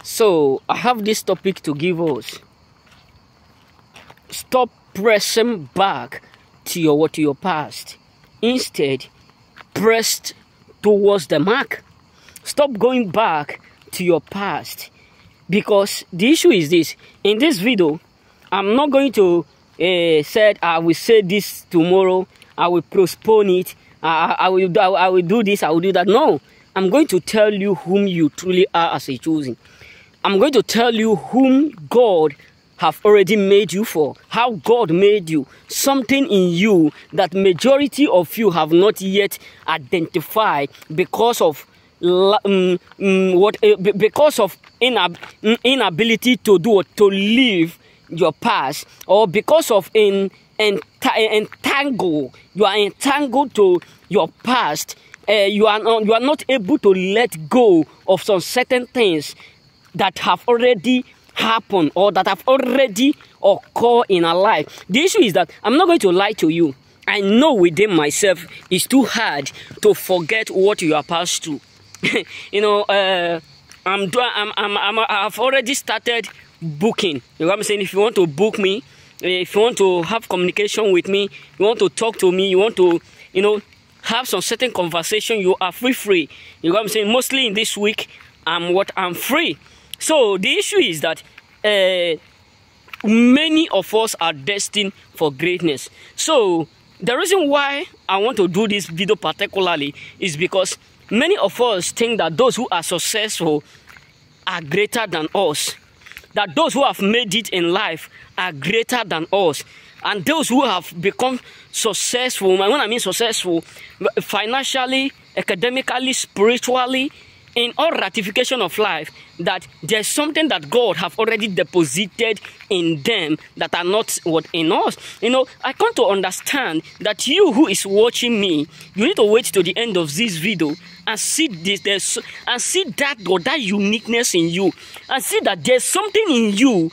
So I have this topic to give us. Stop pressing back to your past. Instead, press towards the mark. Stop going back to your past. Because the issue is this. In this video, I'm not going to say I will say this tomorrow. I will postpone it. I will do this. I will do that. No, I'm going to tell you whom you truly are as a chosen. I'm going to tell you whom God have already made you for. How God made you. Something in you that majority of you have not yet identified because of inability to do or to live your past, or because of you are entangled to your past. You are not able to let go of some certain things that have already happened or that have already occurred in our life. The issue is that I'm not going to lie to you. I know within myself it's too hard to forget what you are passed through. I've already started booking. You know what I'm saying? If you want to book me, if you want to have communication with me, you want to talk to me, you want to, have some certain conversation, you are free. You know what I'm saying? Mostly in this week, I'm free. So the issue is that many of us are destined for greatness. So the reason why I want to do this video particularly is because many of us think that those who are successful are greater than us. That those who have made it in life are greater than us. And those who have become successful, when I mean successful, financially, academically, spiritually, in all ratification of life, that there's something that God have already deposited in them that are not what in us. I come to understand that you who is watching me, you need to wait to the end of this video and see this, and see that God, that uniqueness in you, and see that there's something in you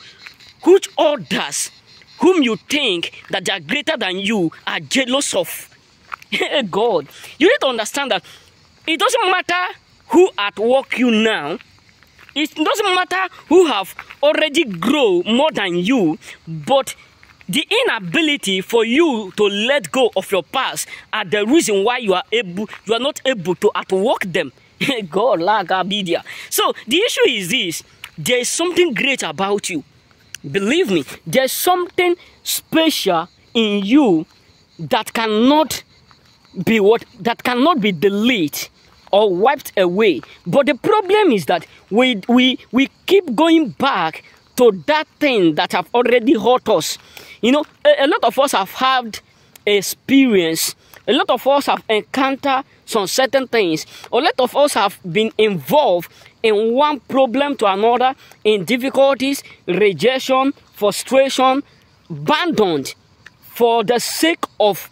which others whom you think that they are greater than you are jealous of. God, you need to understand that it doesn't matter who at work you now. It doesn't matter who have already grown more than you, but the inability for you to let go of your past are the reason why you are not able to outwork them. God, Lagabidia. So the issue is this: there is something great about you. Believe me, there's something special in you that cannot be deleted or wiped away. But the problem is that we keep going back to that thing that have already hurt us. A lot of us have had experience. A lot of us have encountered some certain things. A lot of us have been involved in one problem to another, in difficulties, rejection, frustration, abandoned for the sake of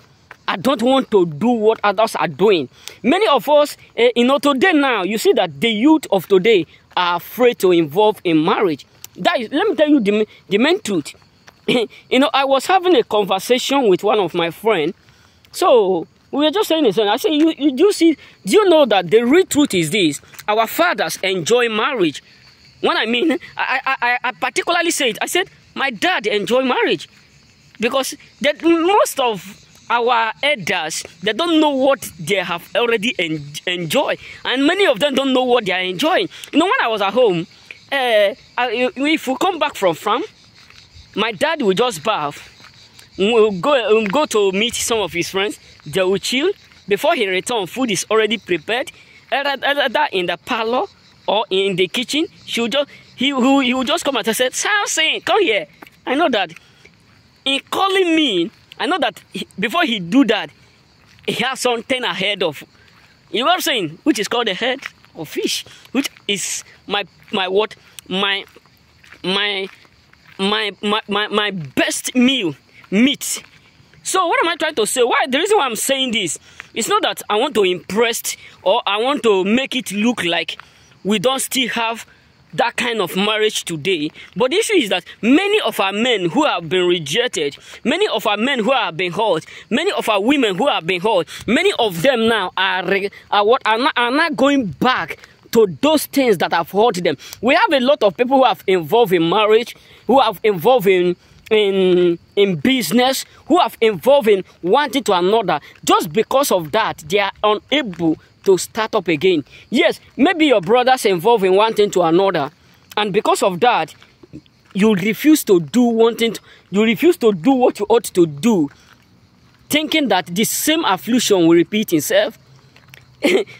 I don't want to do what others are doing. Many of us, today now, you see that the youth of today are afraid to involve in marriage. That is, let me tell you the main truth. I was having a conversation with one of my friends. So we were just saying this. I said, do you know that the real truth is this? Our fathers enjoy marriage. When I particularly said, I said, my dad enjoy marriage. Because most of our elders, they don't know what they have already enjoyed. And many of them don't know what they are enjoying. When I was at home, if we come back from farm, my dad will just bath. We'll go to meet some of his friends. They will chill. Before he returns, food is already prepared. Either in the parlor or in the kitchen. He will just come and say, Samson, come here. I know that in calling me, I know that before he do that, he has something ahead of. You know what I'm saying? Which is called the head of fish, which is my best meat. So what am I trying to say? The reason why I'm saying this, it's not that I want to impress or I want to make it look like we don't still have that kind of marriage today. But the issue is that many of our men who have been rejected, many of our men who have been hurt, many of our women who have been hurt, many of them now are not going back to those things that have hurt them. We have a lot of people who have involved in marriage, who have involved in business, who have involved in one thing to another. Just because of that, they are unable to start up again. Yes, maybe your brothers involved in one thing to another, and because of that, you refuse to do one thing. You refuse to do what you ought to do, thinking that the same affliction will repeat itself.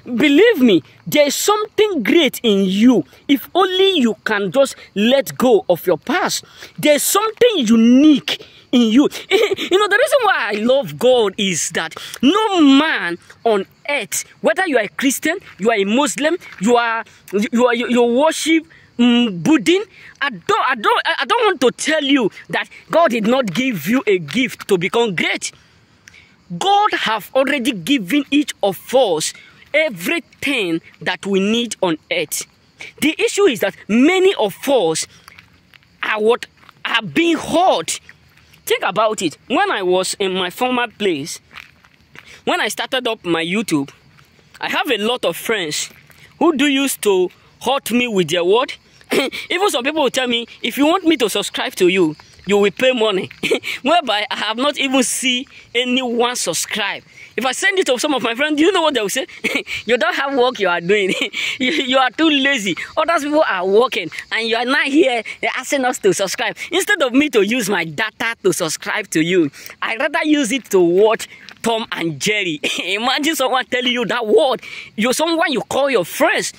Believe me, there is something great in you if only you can just let go of your past. There's something unique in you. You know, the reason why I love God is that no man on earth, whether you are a Christian, you are a Muslim, you worship Buddhism, I don't want to tell you that God did not give you a gift to become great. God have already given each of us everything that we need on earth. The issue is that many of us are being hurt. Think about it. When I was in my former place, when I started up my YouTube, I have a lot of friends who used to hurt me with their word. Even some people will tell me, if you want me to subscribe to you, you will pay money. Whereby I have not even seen anyone subscribe. If I send it to some of my friends, do you know what they will say? You don't have work you are doing. you are too lazy. Other people are working and you are not here asking us to subscribe. Instead of me to use my data to subscribe to you, I rather use it to watch Tom and Jerry. Imagine someone telling you that word. You're someone you call your friends.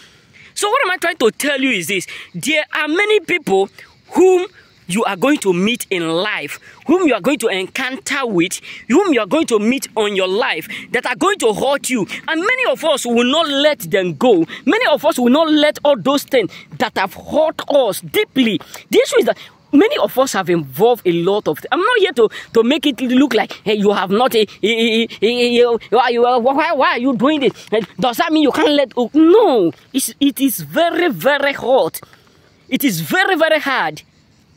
So what am I trying to tell you is this. There are many people whom you are going to meet in life, whom you are going to encounter with, whom you are going to meet on your life, that are going to hurt you. And many of us will not let them go. Many of us will not let all those things that have hurt us deeply. The issue is that many of us have involved a lot of things. I'm not here to make it look like, hey, you have not, why are you doing this? Does that mean you can't let go? No, it is very, very hard. It is very, very hard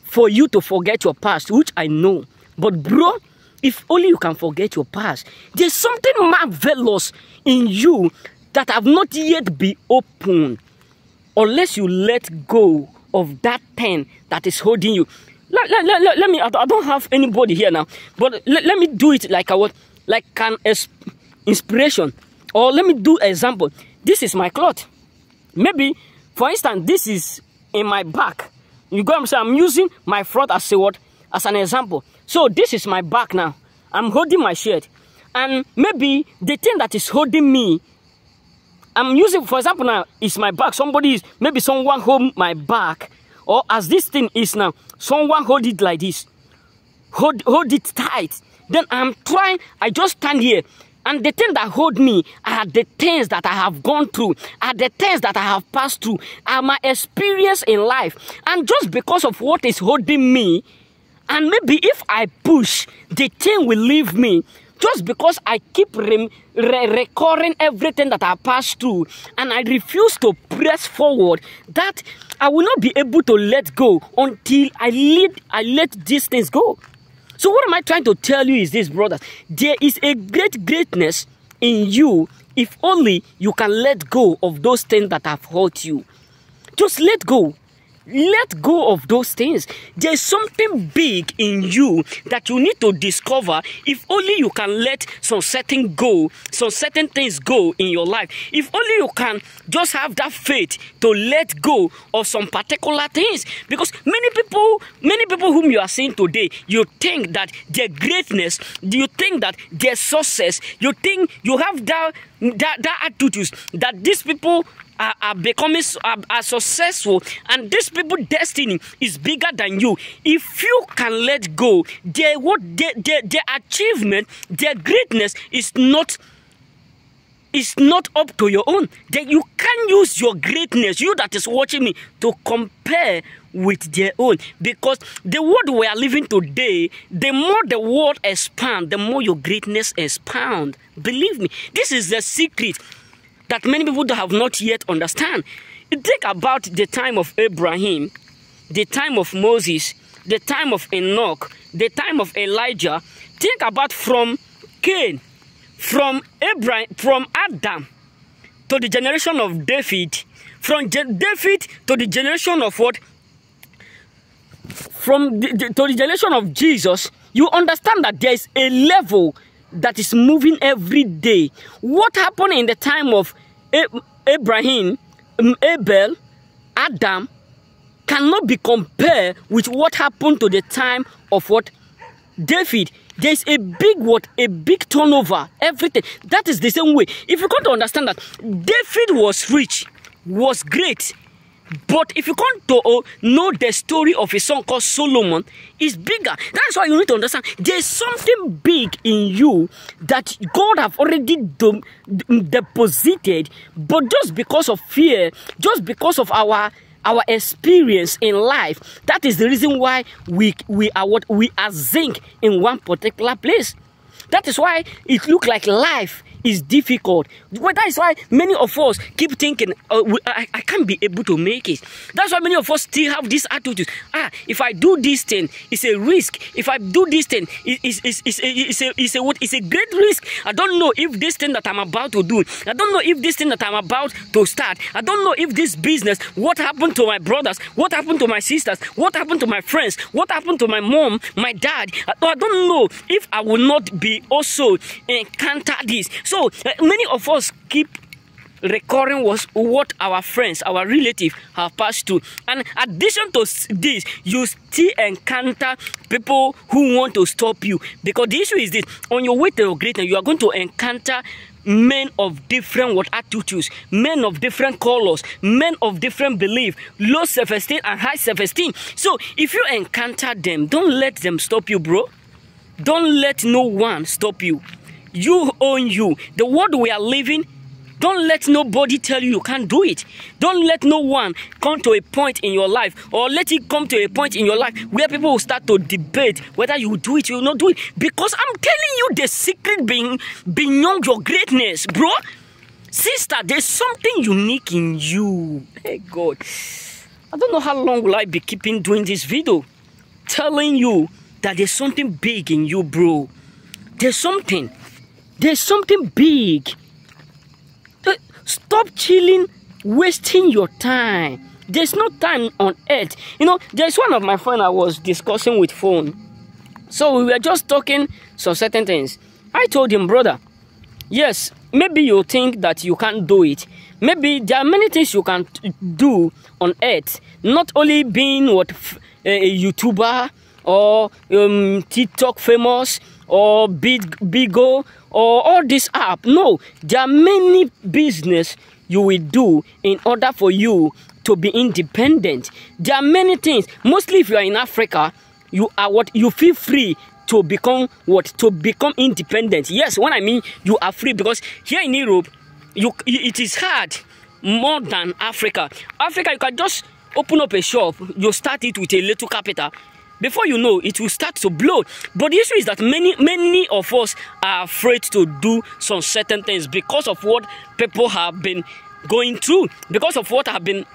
for you to forget your past, which I know. But bro, if only you can forget your past, there's something marvelous in you that have not yet been opened. Unless you let go of that thing that is holding you. Let me, I don't have anybody here now, but let me do it like an inspiration. Or let me do an example. This is my cloth. Maybe, for instance, this is in my back. You go and say, I'm using my front as a what? As an example. So this is my back now. I'm holding my shirt. And maybe the thing that is holding me, I'm using, for example now, is my back. Maybe someone hold my back. Or as this thing is now, someone hold it like this. Hold it tight. Then I just stand here. And the thing that hold me are the things that I have gone through, are the things that I have passed through, are my experience in life. And just because of what is holding me, and maybe if I push, the thing will leave me. Just because I keep recurring everything that I passed through, and I refuse to press forward, that I will not be able to let go until I let these things go. So what am I trying to tell you is this, brothers. There is a greatness in you if only you can let go of those things that have hurt you. Just let go. Let go of those things. There's something big in you that you need to discover if only you can let some certain things go in your life. If only you can just have that faith to let go of some particular things. Because many people whom you are seeing today, you think that their greatness, you think that their success, you think you have that attitude that these people are becoming successful, and these people's destiny is bigger than you. If you can let go, their achievement, their greatness is not up to your own. Then you can use your greatness, you that is watching me, to compare with their own. Because the world we are living today, the more the world expands, the more your greatness expands. Believe me, this is the secret that many people have not yet understand. You think about the time of Abraham, the time of Moses, the time of Enoch, the time of Elijah. Think about from Cain, from Abraham, from Adam, to the generation of David, From David to the generation of what? To the generation of Jesus, you understand that there is a level that is moving every day. What happened in the time of Abraham, Abel, Adam, cannot be compared with what happened to the time of what? David. There's a big turnover, everything. That is the same way. If you come to understand that David was rich, was great, but if you come to know the story of a son called Solomon, it's bigger. That's why you need to understand there's something big in you that God have already deposited, but just because of fear, just because of our experience in life, that is the reason why we are zinc in one particular place. That is why it looks like life is difficult. Well, that is why many of us keep thinking, I can't be able to make it. That's why many of us still have this attitude. If I do this thing, it's a risk. If I do this thing, it's a great risk. I don't know if this thing that I'm about to do, I don't know if this thing that I'm about to start, I don't know if this business, what happened to my brothers, what happened to my sisters, what happened to my friends, what happened to my mom, my dad. I don't know if I will not be also encounter this. So many of us keep recurring what our friends, our relatives have passed through. And addition to this, you still encounter people who want to stop you. Because the issue is this: on your way to your greatness, you are going to encounter men of different attitudes, men of different colors, men of different belief, low self-esteem and high self-esteem. So if you encounter them, don't let them stop you, bro. Don't let no one stop you. You own you. The world we are living, don't let nobody tell you you can't do it. Don't let no one come to a point in your life, or let it come to a point in your life where people will start to debate whether you do it or you will not do it. Because I'm telling you the secret beyond your greatness, bro. Sister, there's something unique in you. Hey God, I don't know how long will I be keeping doing this video, telling you that there's something big in you, bro. There's something big. Stop chilling, wasting your time. There's no time on earth. You know, there's one of my friends I was discussing with phone. So we were just talking some certain things. I told him, brother, yes, maybe you think that you can't do it. Maybe there are many things you can do on earth. Not only being a YouTuber or TikTok famous or Bigo or all this app. No, there are many business you will do in order for you to be independent. There are many things. Mostly if you are in Africa, you feel free to become independent. Yes, when I mean you are free, because here in Europe, it is hard more than Africa. Africa, you can just open up a shop, you start it with a little capital. Before you know, it will start to blow. But the issue is that many of us are afraid to do some certain things because of what people have been going through, because of what have been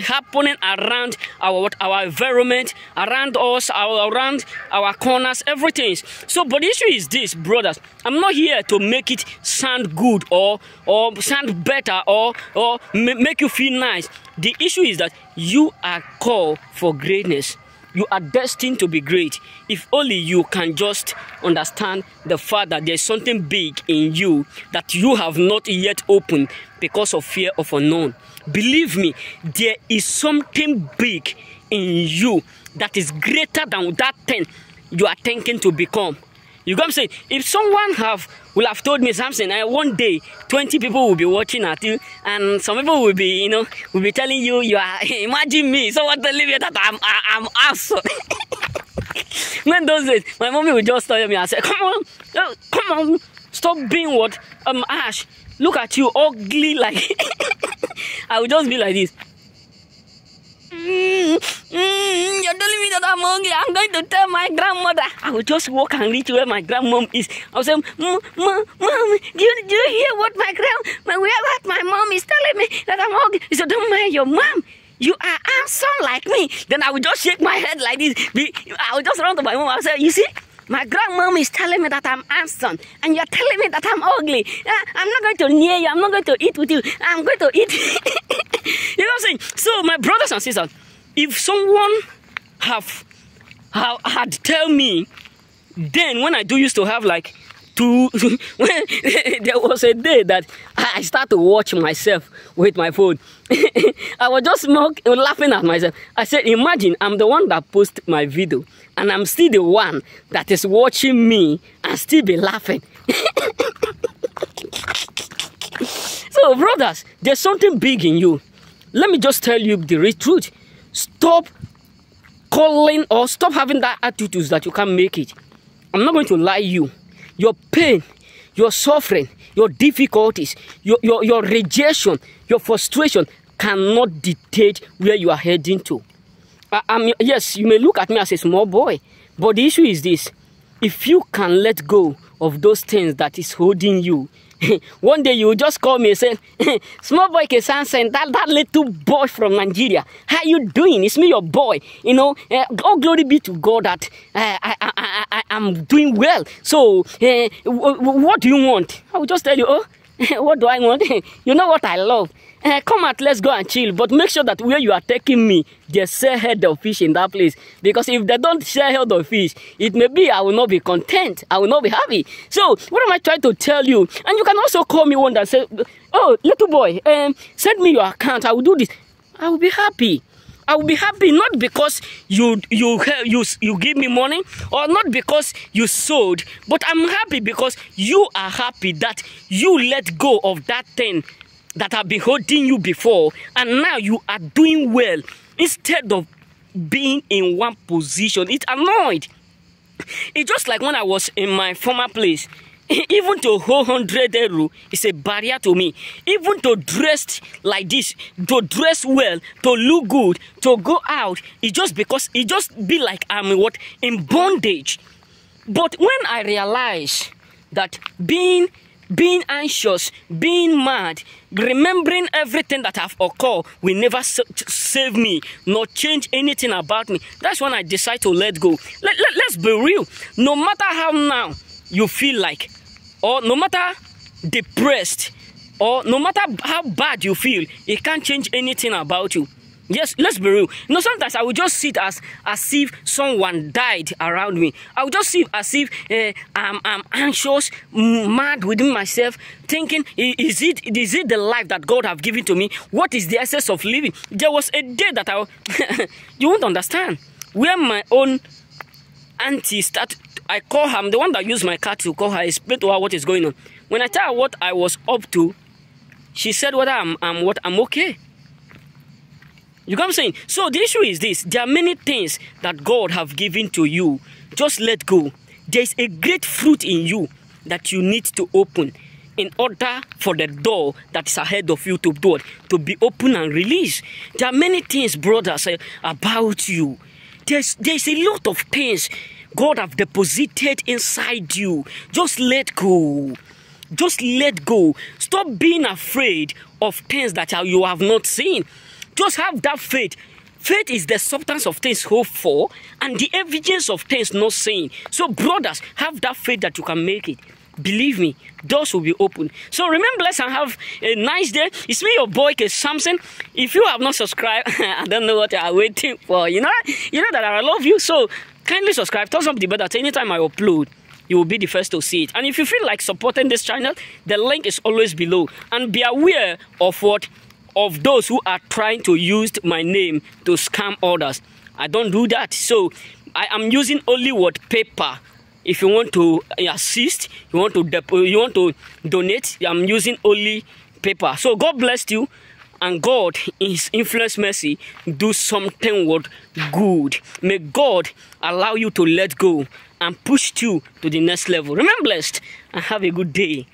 happening around our environment, around us, around our corners, everything. So, but the issue is this, brothers. I'm not here to make it sound good or sound better or make you feel nice. The issue is that you are called for greatness. You are destined to be great. If only you can just understand the fact that there's something big in you that you have not yet opened because of fear of unknown. Believe me, there is something big in you that is greater than that thing you are thinking to become. You got what I'm saying? If someone will have told me something, and one day 20 people will be watching at you, and some people will be, will be telling you are. Imagine me, someone telling me that I'm awesome. When those days, my mommy would just tell me, I said, come on, stop being Ash. Look at you, ugly like. I would just be like this. You're telling me that I'm hungry. I'm going to tell my grandmother. I will just walk and reach where my grandmom is. I will say, Mom, do you hear what my mom is telling me that I'm hungry? He said, don't mind your mom. You are handsome like me. Then I will just shake my head like this. I will just run to my mom. I will say, you see, my grandmom is telling me that I'm handsome, and you're telling me that I'm ugly. I'm not going to near you. I'm not going to eat with you. I'm going to eat. You know what I'm saying? So, my brothers and sisters, if someone had tell me, then when I used to have like when there was a day that I started to watch myself with my phone. I was just laughing at myself. I said, imagine I'm the one that posted my video, and I'm still the one that is watching me and still be laughing. So, brothers, there's something big in you. Let me just tell you the real truth. Stop calling or stop having that attitude that you can't make it. I'm not going to lie you. Your pain, your suffering, your difficulties, your rejection, your frustration cannot dictate where you are heading to. Yes, you may look at me as a small boy, but the issue is this. If you can let go of those things that is holding you, one day you will just call me and say, small boy Kesansen, that little boy from Nigeria, how you doing? It's me, your boy. You know, all glory be to God that I'm doing well. So, what do you want? I will just tell you, what do I want? You know what I love? Come out, let's go and chill. But make sure that where you are taking me, they sell head of fish in that place. Because if they don't sell head of fish, it may be I will not be content. I will not be happy. So, what am I trying to tell you? And you can also call me one that says, oh, little boy, send me your account. I will do this. I will be happy. I will be happy not because you give me money or not because you sold, but I'm happy because you are happy that you let go of that thing that have been holding you before, and now you are doing well instead of being in one position. It's annoyed. It's just like when I was in my former place. Even to hold 100 euro is a barrier to me. Even to dress like this, to dress well, to look good, to go out, it's just because it just be like I'm in bondage. But when I realize that being anxious, being mad, remembering everything that have occurred will never save me, nor change anything about me, that's when I decide to let go. Let's be real. No matter how now you feel like, or no matter depressed, or no matter how bad you feel, it can't change anything about you. Yes, let's be real. You know, sometimes I will just sit as if someone died around me. I will just sit as if I'm anxious, mad within myself, thinking, is it the life that God have given to me? What is the essence of living? There was a day that you won't understand, where my own auntie started. I call her, I'm the one that used my car to call her, explain to her what is going on. When I tell her what I was up to, she said whether I'm okay. You know what I'm saying? So the issue is this. There are many things that God have given to you. Just let go. There is a great fruit in you that you need to open in order for the door that is ahead of you to be open and released. There are many things, brothers, about you. There's a lot of things God have deposited inside you. Just let go. Just let go. Stop being afraid of things that you have not seen. Just have that faith. Faith is the substance of things hoped for and the evidence of things not seen. So, brothers, have that faith that you can make it. Believe me, doors will be open. So remember, let's have a nice day. It's me, your boy, Samson. If you have not subscribed, I don't know what you are waiting for. You know that I love you. So kindly subscribe. Tell somebody about that. Anytime I upload, you will be the first to see it. And if you feel like supporting this channel, the link is always below. And be aware of of those who are trying to use my name to scam others. I don't do that. So I am using only paper. If you want to assist, you want to donate, I'm using only paper. So God bless you, and God, in His infinite mercy, do something good. May God allow you to let go and push you to the next level. Remain blessed and have a good day.